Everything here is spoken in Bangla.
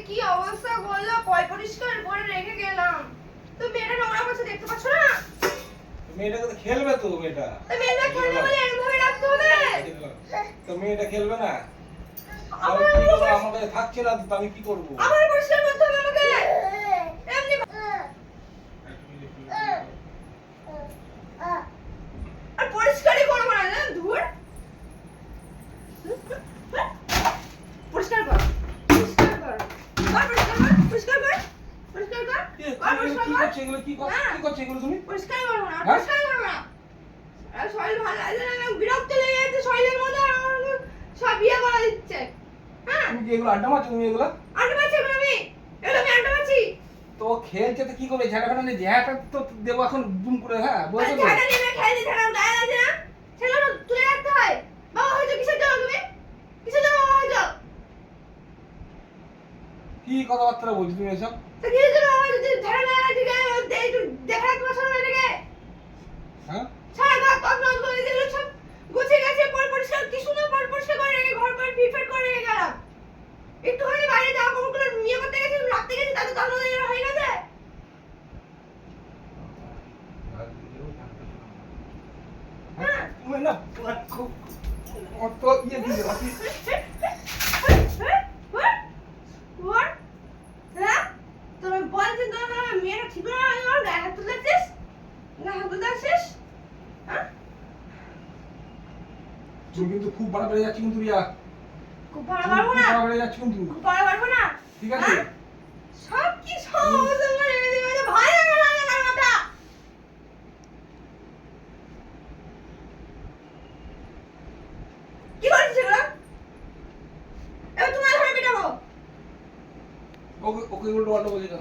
কি অবস্থা করলো, কয় পরিষ্কার করে রেখে গেলাম। তো মেয়েটা নোংরা করছে, দেখতে পাচ্ছ না? মেয়েটা তো খেলবে, তো মেয়েটা খেলবে বলে এরকম ভাবে রাখতে হবে। তো মেয়েটা খেলবে না, আমার আমার কাছে থাকছে না, তো আমি কি করবো? আমার পরিষ্কার করতে হবে আমাকে। এমনি আর পরিষ্কারই করবো না, না ধুর। পরিষ্কার কর, পরিষ্কার কর, পরিষ্কার কর, পরিষ্কার কর, কি করছে এগুলো? কি করছে এগুলো তুমি? পরিষ্কার করবো না, পরিষ্কার করবো না। আর শরীর ভালো লাগছে না, বিরক্ত লেগে যাচ্ছে শরীরের মধ্যে, সব ইয়ে করে দিচ্ছে। হ্যাঁ, তুমি কি এগুলো আড্ডা মারছো? তুমি এগুলো আড্ডা মারছি এখন আমি, এগুলো আমি আড্ডা মারছি। তো খেলছে তো কি করবে? ঝাড়া নিয়ে ঝাড়া তো দেবো এখন দুম করে। হ্যাঁ বলছো তো ঝাড়া নিয়ে খেলে ঝাড়া গায়ে লাগে না, সেগুলো তুলে রাখতে হয়। বাবা হয়েছো কিসের জন্য তুমি? কিসের জন্য বাবা হয়েছো? কি কথাবার্তা বলছো তুমি এসব? তো কিসের জন্য বাবা হয়েছো? ঝাড়া না দিকে একটু দেখা রাখতে পারছো না এটাকে? হ্যাঁ, সারা ঘর তছনছ করে দিল, সব গুছিয়ে গেছে, পরিষ্কার কি সুন্দর পরিষ্কার করে রেখে ঘর পর ফিটফাট করে রেখে গেলাম। একটুখানি বাইরে যাওয়া কাপড়গুলো নিয়ে করতে গেছি, রাখতে গেছি, তাতে তছনছ হয়ে গেছে। হ্যাঁ, তুমি না খুব অত ইয়ে দিলে বাকি। তুমি বলছি তো মেয়েটা ঠিক না, গায়ে হাত তুলেছিস, গায়ে হাত তুলেছিস। তুমি কিন্তু খুব বাড়াবাড়ি যাচ্ছি কিন্তু রিয়া। খুব ভালো পারবো না, বাড়াবাড়ি যাচ্ছি কিন্তু। খুব ভালো পারবো না। ঠিক আছে, সব কি সহজ আমার এদিকে ভাই লাগে না আমার মাথা। কি করছিস এগুলো? এবার তোমার ঘরে পেটাবো। ওকে ওকে উল্টো পাল্টা বলছি না।